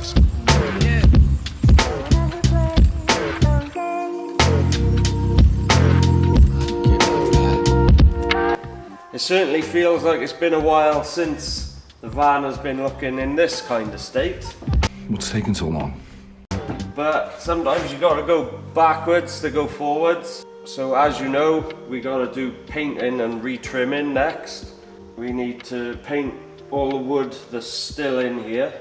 stuffs. It certainly feels like it's been a while since the van has been looking in this kind of state. What's taking so long? But sometimes you gotta go backwards to go forwards. So as you know, we gotta do painting and retrimming next. We need to paint all the wood that's still in here.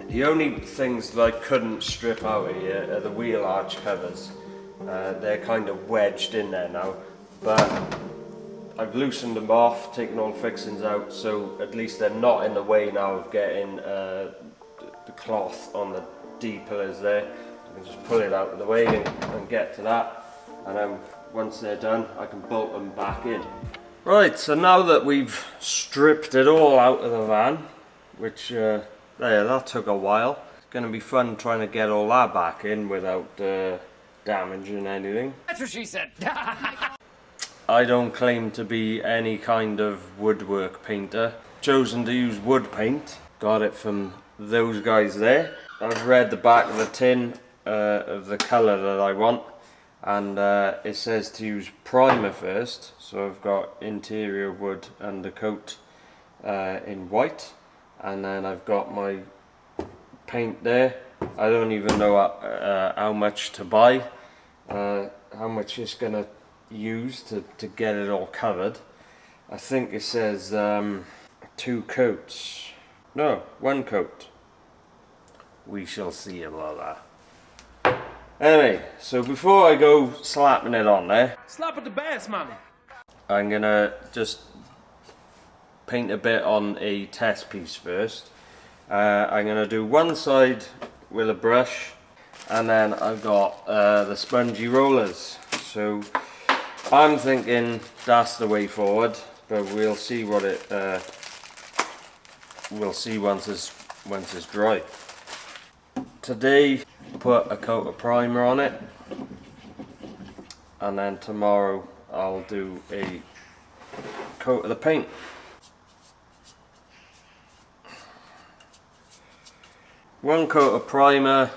The only things that I couldn't strip out of here are the wheel arch covers. They're kind of wedged in there now, but I've loosened them off, taken all the fixings out, so at least they're not in the way now of getting the cloth on the D pillars there. I can just pull it out of the way and get to that, and then once they're done I can bolt them back in. Right, so now that we've stripped it all out of the van, which that took a while, it's going to be fun trying to get all that back in without damaging anything. That's what she said. I don't claim to be any kind of woodwork painter. Chosen to use wood paint. Got it from those guys there. I've read the back of the tin of the colour that I want, and it says to use primer first. So I've got interior wood undercoat in white, and then I've got my paint there. I don't even know how much to buy, how much it's gonna use to get it all covered. I think it says 2 coats. No, 1 coat. We shall see about that. Anyway, so before I go slapping it on there, Slap at the bass, man. I'm gonna just paint a bit on a test piece first. I'm gonna do one side with a brush, and then I've got the spongy rollers. So I'm thinking that's the way forward, but we'll see what it we'll see once it's dry. Today put a coat of primer on it, and then tomorrow I'll do a coat of the paint. One coat of primer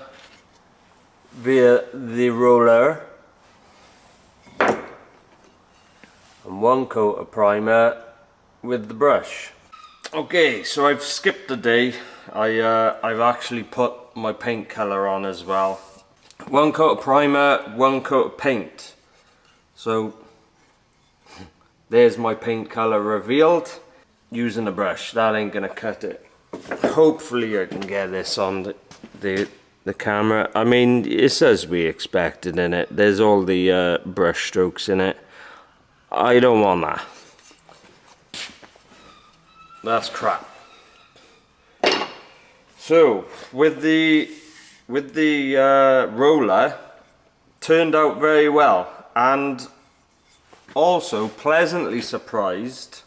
via the roller, and 1 coat of primer with the brush. Okay, so I've skipped a day. I've actually put my paint colour on as well. 1 coat of primer, 1 coat of paint. So there's my paint colour revealed using a brush. That ain't gonna cut it. Hopefully I can get this on the camera. I mean, it's as we expected in it. There's all the brush strokes in it. I don't want that. That's crap. So with the roller, turned out very well, and also pleasantly surprised,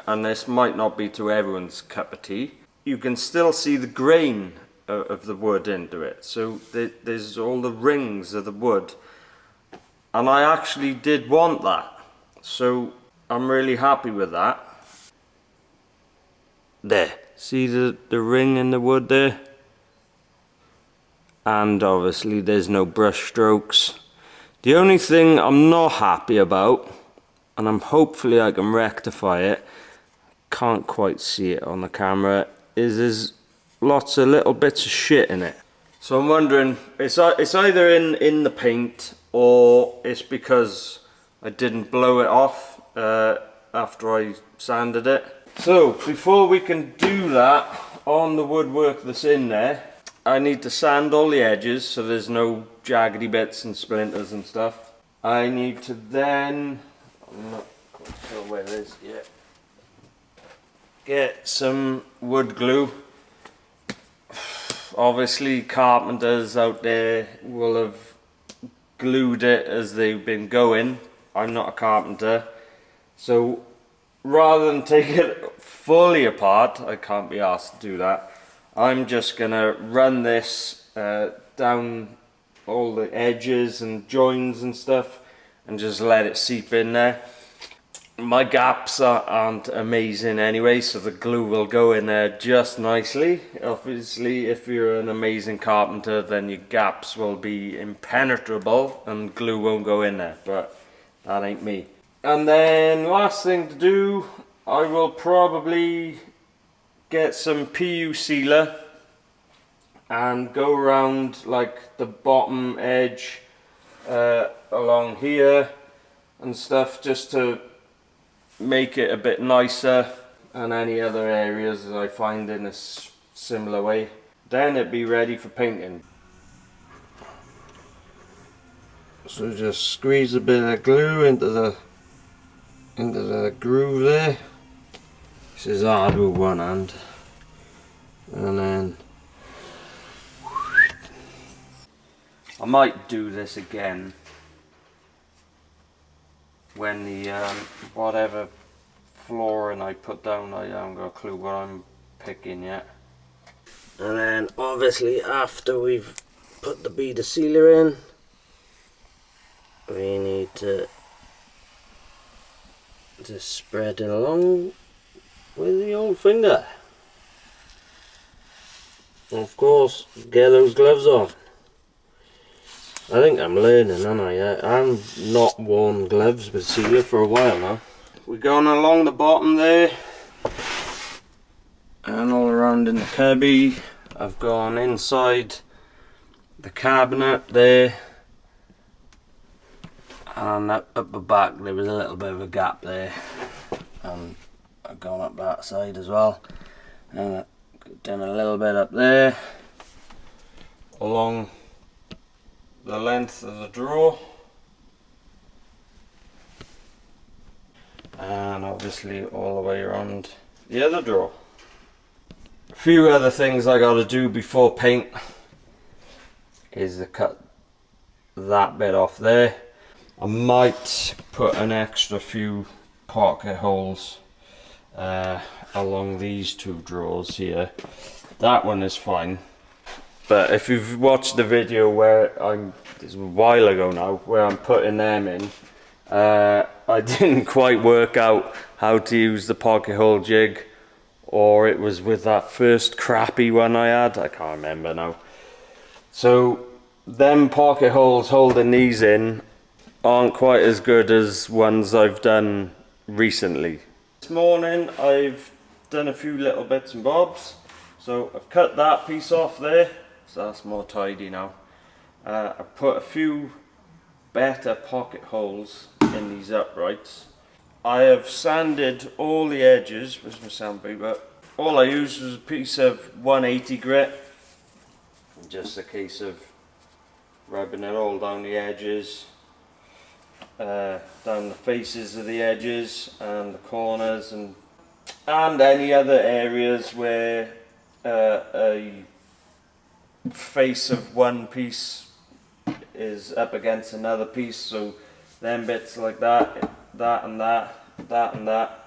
and this might not be to everyone's cup of tea, you can still see the grain of the wood into it. So there's all the rings of the wood, and I actually did want that, so I'm really happy with that. There, see the ring in the wood there? And obviously there's no brush strokes. The only thing I'm not happy about, and hopefully I can rectify it, can't quite see it on the camera, is there's lots of little bits of shit in it. So I'm wondering, it's either in the paint, or it's because I didn't blow it off after I sanded it. So before we can do that on the woodwork that's in there, I need to sand all the edges so there's no jaggedy bits and splinters and stuff. I need to then, I'm not quite sure where it is yet, get some wood glue. Obviously carpenters out there will have glued it as they've been going. I'm not a carpenter, so rather than take it fully apart, I can't be asked to do that. I'm just gonna run this down all the edges and joins and stuff, and just let it seep in there. My gaps aren't amazing anyway, so the glue will go in there just nicely. Obviously, if you're an amazing carpenter, then your gaps will be impenetrable and glue won't go in there, but that ain't me. And then last thing to do, I will probably get some PU sealer and go around like the bottom edge along here and stuff, just to make it a bit nicer, and any other areas that I find in a similar way. Then it'd be ready for painting. So just squeeze a bit of glue into the groove there. This is hard with one hand, and then I might do this again when the whatever flooring I put down, I haven't got a clue what I'm picking yet. And then obviously after we've put the bead sealer in, we need to just spread it along with the old finger. Of course, get those gloves on. I think I'm learning, aren't I? I've not worn gloves with sealer for a while now. We're going along the bottom there and all around in the cubby. I've gone inside the cabinet there, and up the back there was a little bit of a gap there, and I've gone up that side as well, and I've done a little bit up there along the length of the drawer, and obviously all the way around the other drawer. A few other things I got to do before paint is to cut that bit off there. I might put an extra few pocket holes along these two drawers here. That one is fine. But if you've watched the video where it's a while ago now, where I'm putting them in, I didn't quite work out how to use the pocket hole jig, or it was with that first crappy one I had, I can't remember now. So them pocket holes holding these in aren't quite as good as ones I've done recently. This morning I've done a few little bits and bobs. So I've cut that piece off there, so that's more tidy now. I've put a few better pocket holes in these uprights. I have sanded all the edges with my sandpaper. All I used was a piece of 180 grit, just a case of rubbing it all down the edges, down the faces of the edges and the corners, and any other areas where a face of one piece is up against another piece. So them bits like that, that and that, that and that.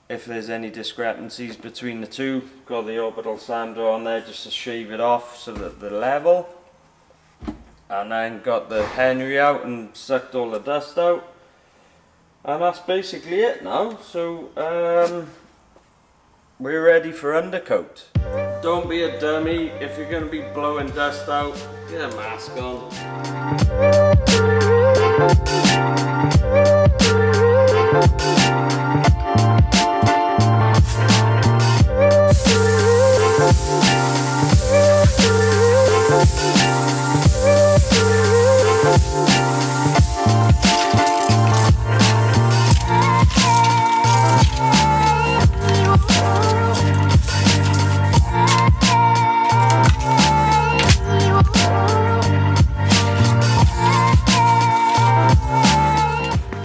If there's any discrepancies between the two, got the orbital sander on there just to shave it off so that they're level. And then got the Henry out and sucked all the dust out. And that's basically it now. So we're ready for undercoat. Don't be a dummy. If you're going to be blowing dust out, get a mask on.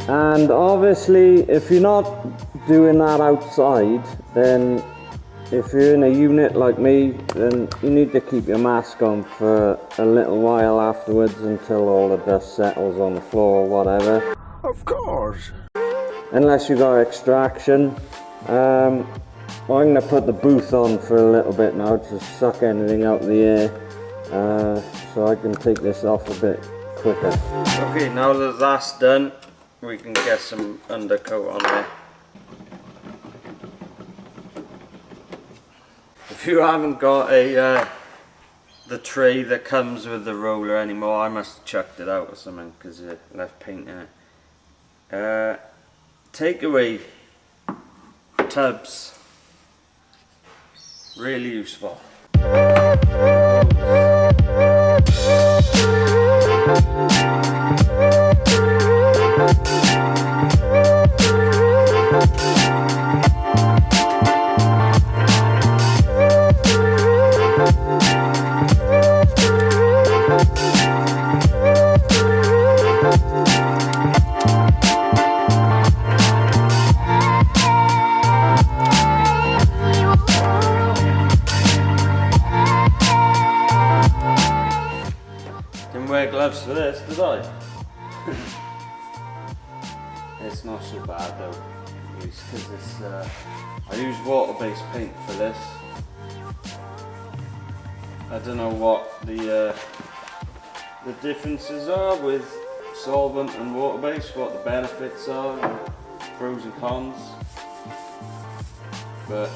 And obviously, if you're not doing that outside, then if you're in a unit like me, then you need to keep your mask on for a little while afterwards until all the dust settles on the floor or whatever. Of course. Unless you got extraction. I'm going to put the booth on for a little bit now to suck anything out of the air, so I can take this off a bit quicker. Okay, now that that's done, we can get some undercoat on there. If you haven't got a the tray that comes with the roller anymore, I must have chucked it out or something because it left paint in it. Take away tubs, really useful. Didn't wear gloves for this, did I? It's not so bad though, at least because it's. I use water-based paint for this. I don't know what the differences are with solvent and water-based, what the benefits are, and pros and cons. But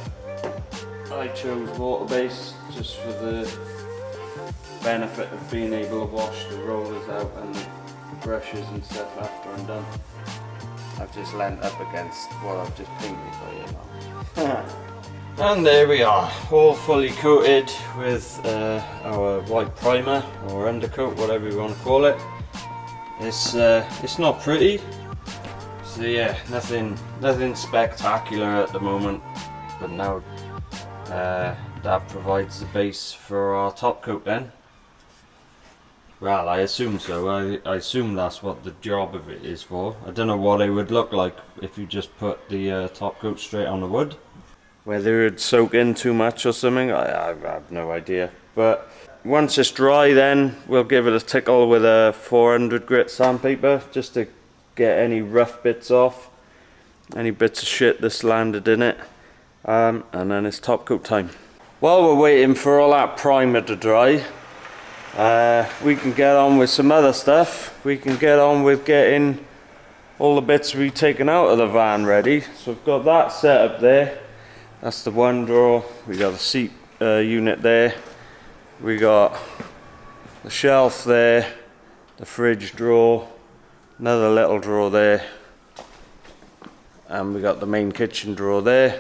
I chose water-based just for the benefit of being able to wash the rollers out and the brushes and stuff after I'm done. I've just leant up against what I've just painted for you now. And there we are, all fully coated with our white primer or undercoat, whatever you want to call it. It's not pretty, so yeah, nothing spectacular at the moment, but now that provides the base for our top coat then. Well, I assume so. I assume that's what the job of it is for. I don't know what it would look like if you just put the top coat straight on the wood. Whether it'd soak in too much or something, I have no idea. But once it's dry, then we'll give it a tickle with a 400 grit sandpaper just to get any rough bits off, any bits of shit that's landed in it, and then it's top coat time. While we're waiting for all that primer to dry, we can get on with some other stuff. We can get on with getting all the bits we've taken out of the van ready. So we've got that set up there. That's the one drawer. We got the seat unit there. We got the shelf there, the fridge drawer, another little drawer there, and we got the main kitchen drawer there.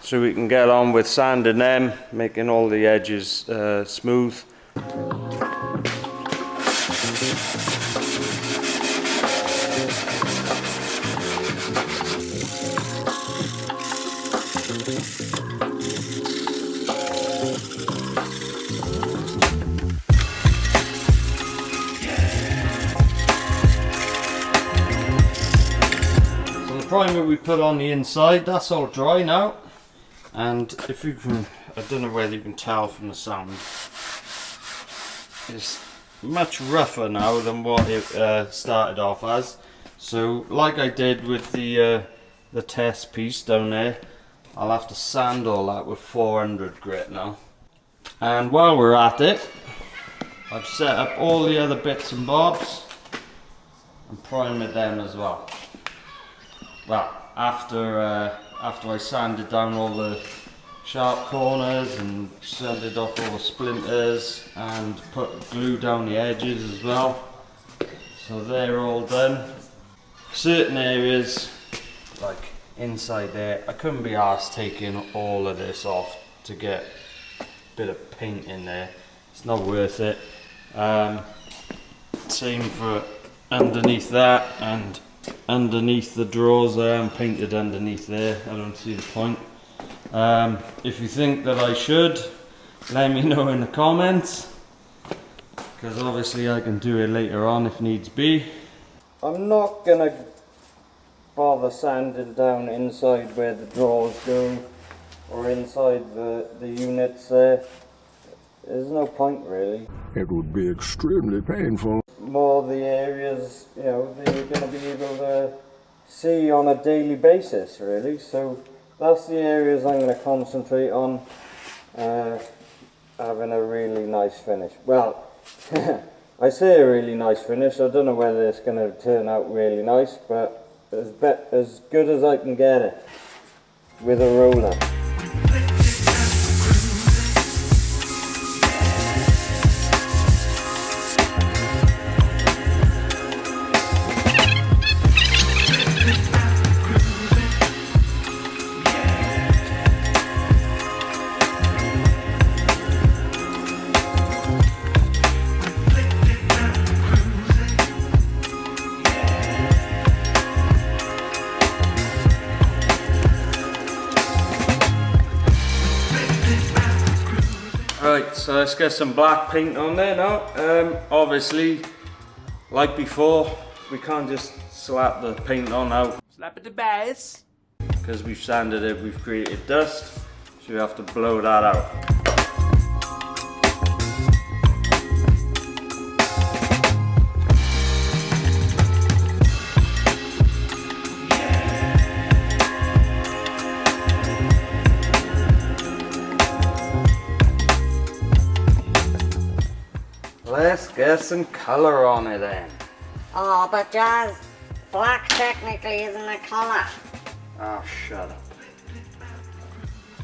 So we can get on with sanding them, making all the edges smooth. Primer we put on the inside, that's all dry now, and if you can, I don't know whether you can tell from the sound, it's much rougher now than what it started off as. So like I did with the test piece down there, I'll have to sand all that with 400 grit now. And while we're at it, I've set up all the other bits and bobs and primed them as well. Well, after I sanded down all the sharp corners and sanded off all the splinters and put glue down the edges as well, so they're all done. Certain areas, like inside there, I couldn't be arsed taking all of this off to get a bit of paint in there. It's not worth it. Same for underneath that and underneath the drawers there, I'm painted underneath there. I don't see the point. If you think that I should, let me know in the comments, because obviously I can do it later on if needs be. I'm not gonna bother sanding down inside where the drawers go or inside the units there. There's no point really. It would be extremely painful. More the areas, you know, that you're going to be able to see on a daily basis really. So that's the areas I'm going to concentrate on having a really nice finish. Well, I say a really nice finish. I don't know whether it's going to turn out really nice, but as good as I can get it with a roller. Right, so let's get some black paint on there now. Obviously, like before, we can't just slap the paint on now. Slap it to base. Because we've sanded it, we've created dust, so we have to blow that out. Let's get some colour on it then. Oh, but Jazz, black technically isn't a colour. Oh, shut up.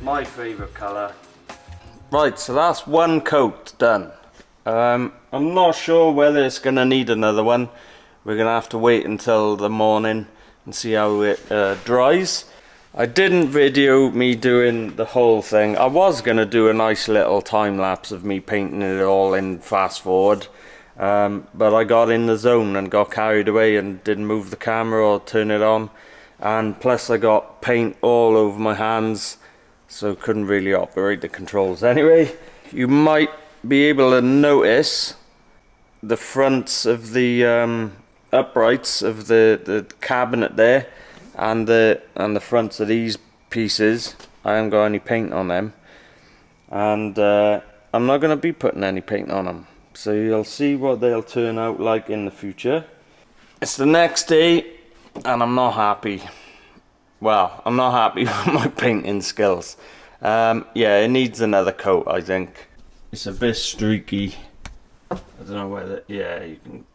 My favourite colour. Right, so that's one coat done. I'm not sure whether it's going to need another one. We're going to have to wait until the morning and see how it dries. I didn't video me doing the whole thing. I was going to do a nice little time lapse of me painting it all in fast forward. But I got in the zone and got carried away and didn't move the camera or turn it on. And plus I got paint all over my hands, so couldn't really operate the controls. Anyway, you might be able to notice the fronts of the uprights of the cabinet there, and the fronts of these pieces. I haven't got any paint on them, and I'm not going to be putting any paint on them, so you'll see what they'll turn out like in the future. It's the next day and I'm not happy. Well, I'm not happy with my painting skills. Yeah, it needs another coat, I think. It's a bit streaky. I don't know whether, yeah, you can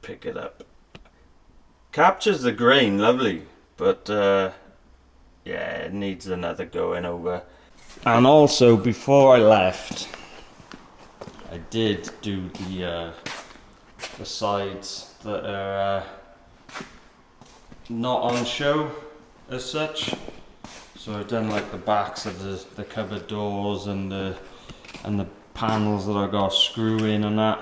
pick it up. Captures the grain lovely, but yeah, it needs another going over. And also, before I left, I did do the sides that are not on show as such. So I've done like the backs of the cupboard doors and the panels that I got screw in and that.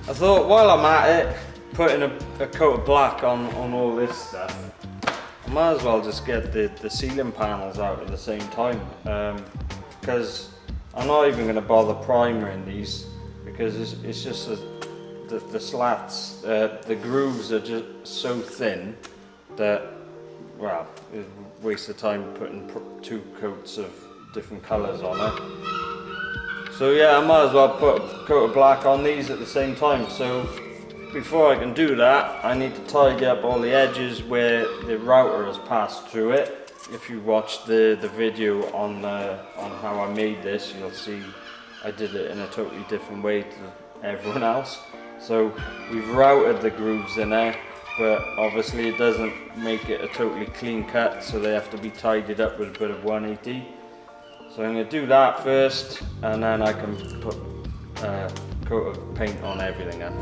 I thought while I'm at it, putting a coat of black on all this stuff, I might as well just get the ceiling panels out at the same time, because I'm not even going to bother primering these, because it's just the slats, the grooves are just so thin that, well, it's a waste of time putting two coats of different colours on it. So yeah, I might as well put a coat of black on these at the same time. So before I can do that, I need to tidy up all the edges where the router has passed through it. If you watch the video on how I made this, you'll see I did it in a totally different way to everyone else. So we've routed the grooves in there, but obviously it doesn't make it a totally clean cut, so they have to be tidied up with a bit of 180. So I'm going to do that first, and then I can put a coat of paint on everything then.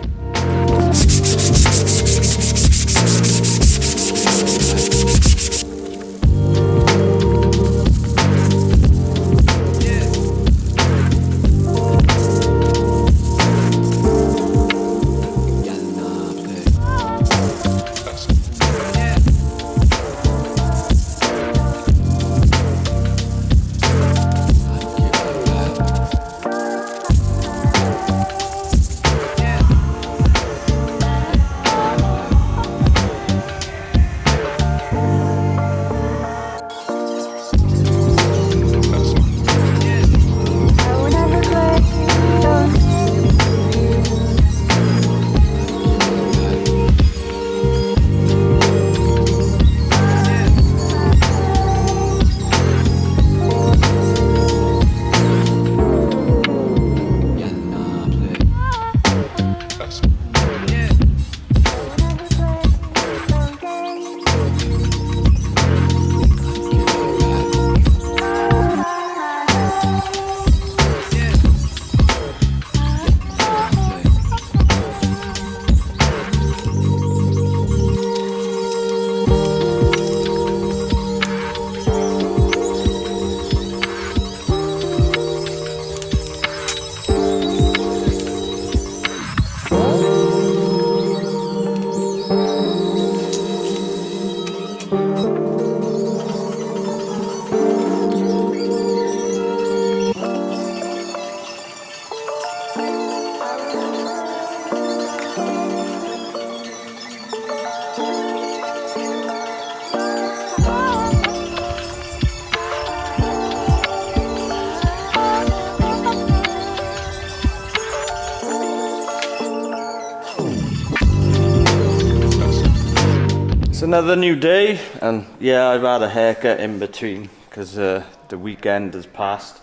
It's another new day, and yeah, I've had a haircut in between because the weekend has passed.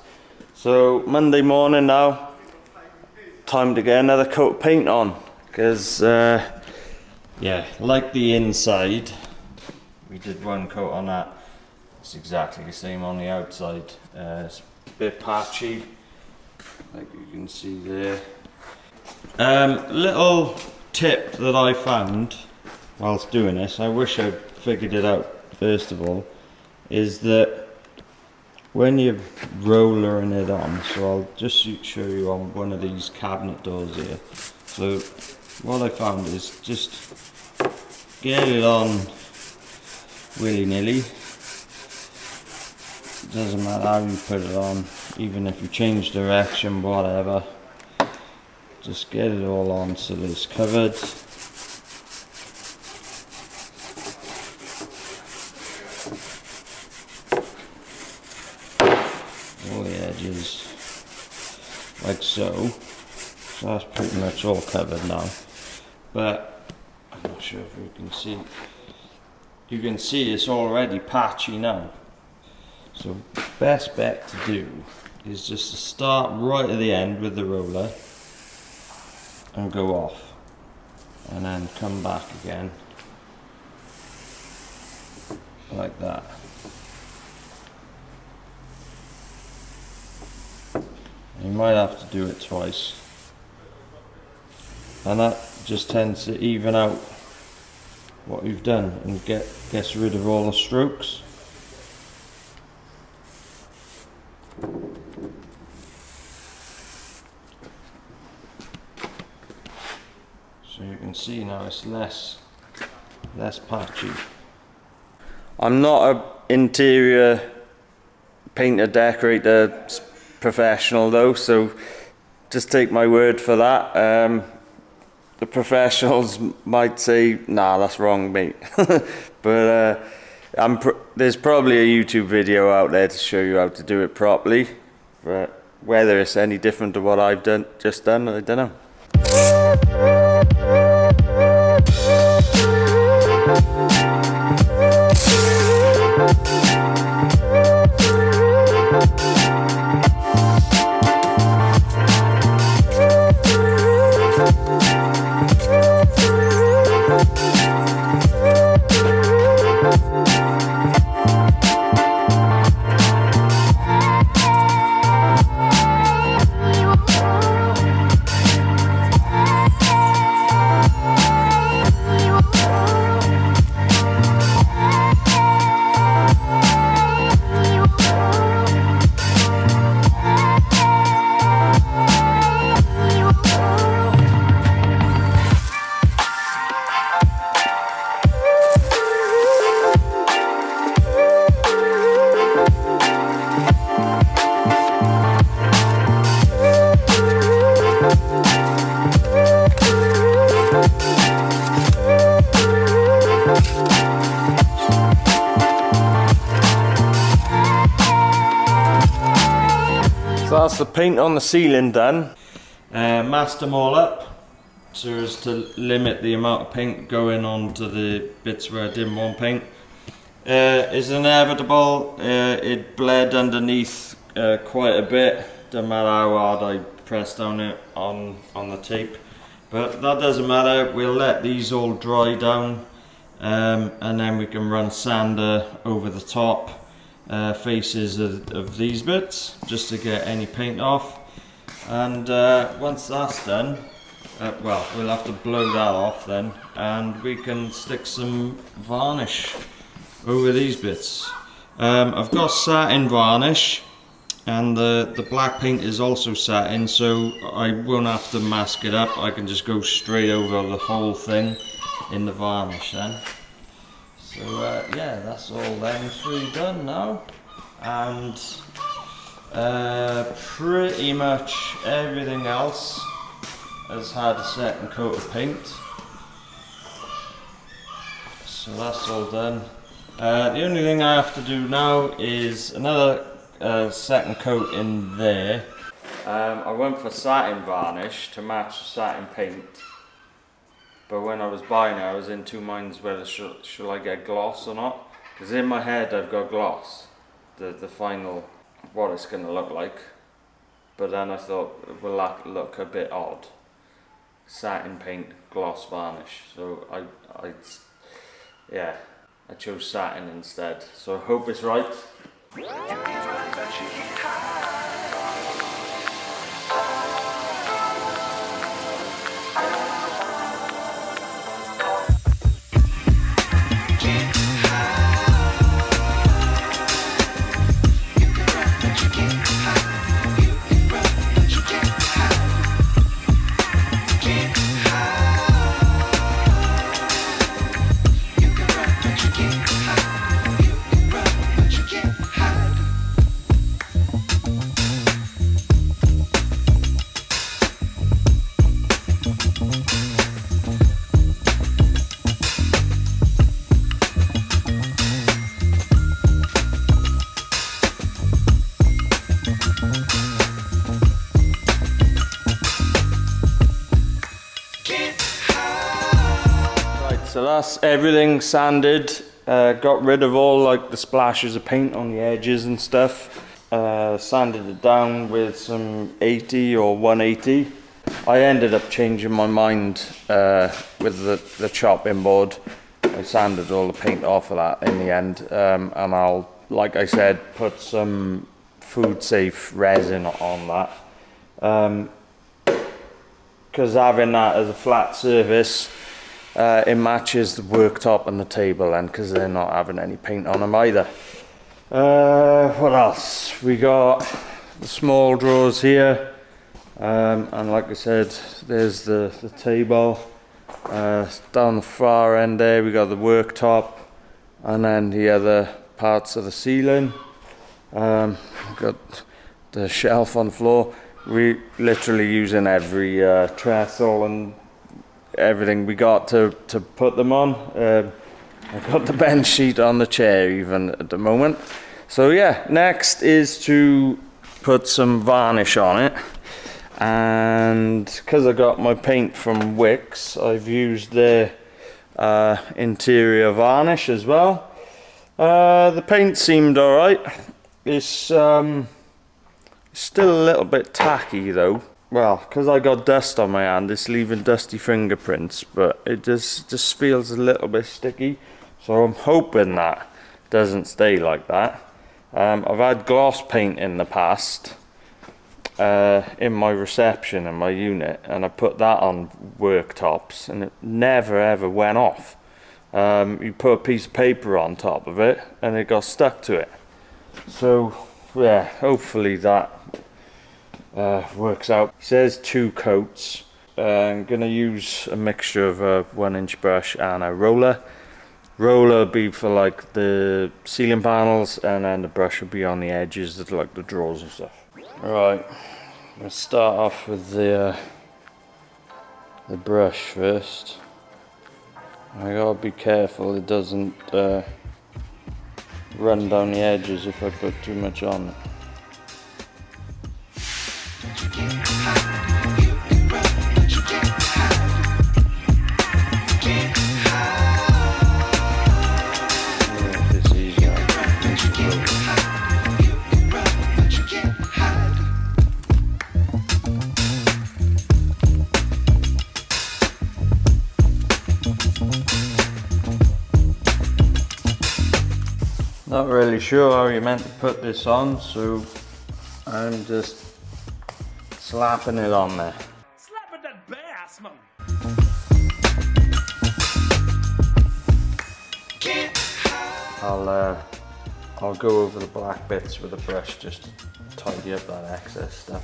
So Monday morning now, time to get another coat of paint on, because yeah, like the inside, we did one coat on that. It's exactly the same on the outside. It's a bit patchy, like you can see there. Little tip that I found whilst doing this, I wish I'd figured it out first of all, is that when you're rollering it on, so I'll just show you on one of these cabinet doors here. So what I found is just get it on willy-nilly. Doesn't matter how you put it on, even if you change direction, whatever. Just get it all on so that it's covered. All the edges, like so. So that's pretty much all covered now. But I'm not sure if you can see. You can see it's already patchy now. So best bet to do is just to start right at the end with the roller and go off, and then come back again like that. You might have to do it twice, and that just tends to even out what you've done and gets rid of all the strokes. So you can see now it's less patchy. I'm not an interior painter decorator professional though, so just take my word for that. The professionals might say, nah, that's wrong, mate. But there's probably a YouTube video out there to show you how to do it properly. But Whether it's any different to what I've just done, I don't know. So that's the paint on the ceiling done. Masked them all up so as to limit the amount of paint going on to the bits where I didn't want paint. It's inevitable, it bled underneath quite a bit, doesn't matter how hard I press down it on the tape. But that doesn't matter, we'll let these all dry down and then we can run sander over the top faces of these bits just to get any paint off. And once that's done, well, we'll have to blow that off then, and we can stick some varnish over these bits. I've got satin varnish, and the black paint is also satin, so I won't have to mask it up. I can just go straight over the whole thing in the varnish then. So yeah, that's all them three done now, and pretty much everything else has had a second coat of paint, so that's all done. The only thing I have to do now is another second coat in there. I went for satin varnish to match the satin paint, but when I was buying it I was in two minds whether should I get gloss or not, because in my head I've got gloss, the final what it's going to look like, but then I thought it will look a bit odd, satin paint gloss varnish, so I chose satin instead, so I hope it's right. So that's everything sanded, got rid of all like the splashes of paint on the edges and stuff, sanded it down with some 80 or 180. I ended up changing my mind with the chopping board. I sanded all the paint off of that in the end, and I'll, like I said, put some food safe resin on that, because having that as a flat surface, it matches the worktop and the table, and because they're not having any paint on them either. What else? We got the small drawers here, and like I said, there's the table. Down the far end there we got the worktop, and then the other parts of the ceiling. We've got the shelf on the floor. We literally using every trestle and everything we got to put them on. I've got the bench sheet on the chair even at the moment. So yeah, next is to put some varnish on it, and because I got my paint from Wix, I've used their interior varnish as well. The paint seemed alright. It's still a little bit tacky though. Well, because I got dust on my hand, it's leaving dusty fingerprints, but it just feels a little bit sticky. So I'm hoping that doesn't stay like that. I've had gloss paint in the past in my reception in my unit, and I put that on worktops and it never ever went off. You put a piece of paper on top of it and it got stuck to it. So yeah, hopefully that works out. It says 2 coats. I'm gonna use a mixture of a 1-inch brush and a roller. Roller will be for like the ceiling panels, and then the brush will be on the edges of like the drawers and stuff. Right, let's start off with the brush first. I gotta be careful it doesn't run down the edges if I put too much on it. Not really sure how you're meant to put this on, so I'm just slapping it on there. Slapping that bass, man. I'll go over the black bits with a brush just to tidy up that excess stuff.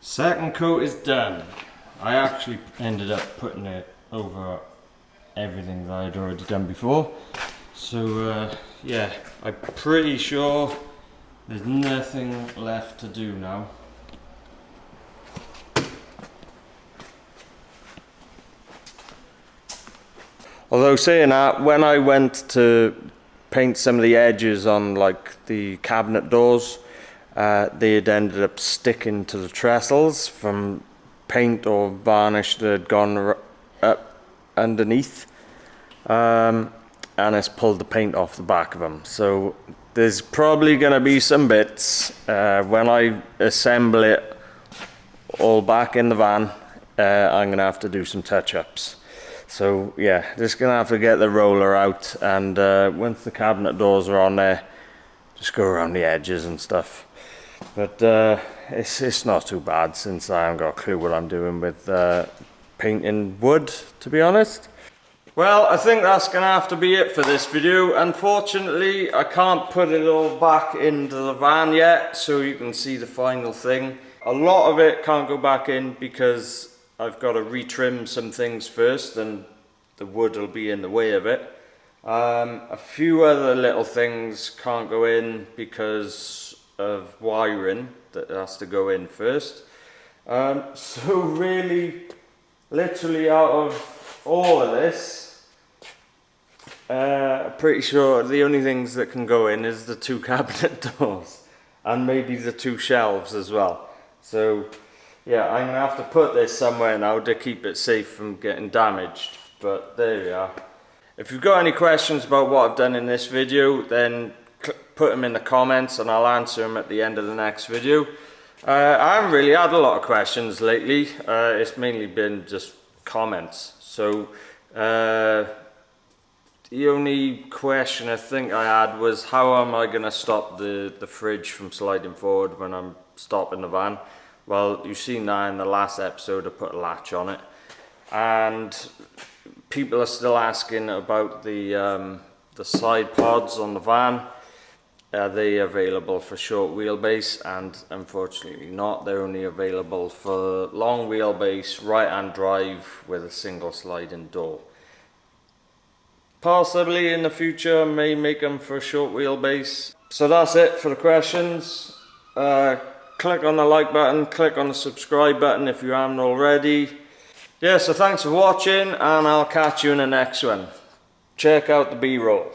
Second coat is done. I actually ended up putting it over everything that I'd already done before. So yeah, I'm pretty sure there's nothing left to do now. Although saying that, when I went to paint some of the edges on like the cabinet doors, they had ended up sticking to the trestles from paint or varnish that had gone up underneath, and it's pulled the paint off the back of them. So there's probably going to be some bits when I assemble it all back in the van. I'm going to have to do some touch-ups. So yeah, just going to have to get the roller out, and once the cabinet doors are on there, just go around the edges and stuff. But it's not too bad, since I haven't got a clue what I'm doing with painting wood, to be honest. Well, I think that's going to have to be it for this video. Unfortunately, I can't put it all back into the van yet, so you can see the final thing. A lot of it can't go back in because I've got to retrim some things first, and the wood will be in the way of it. A few other little things can't go in because of wiring that has to go in first. So really, literally out of all of this, pretty sure the only things that can go in is the 2 cabinet doors and maybe the 2 shelves as well. So yeah, I'm gonna have to put this somewhere now to keep it safe from getting damaged, but there we are. If you've got any questions about what I've done in this video, then put them in the comments and I'll answer them at the end of the next video. I haven't really had a lot of questions lately. It's mainly been just comments. So the only question I think I had was, how am I going to stop the fridge from sliding forward when I'm stopping the van? Well, you've seen that in the last episode. I put a latch on it, and people are still asking about the side pods on the van. Are they available for short wheelbase? And unfortunately not. They're only available for long wheelbase, right-hand drive with a single sliding door. Possibly in the future I may make them for a short wheelbase. So that's it for the questions. click on the like button, click on the subscribe button if you haven't already. Yeah, so thanks for watching, and I'll catch you in the next one. Check out the B-roll.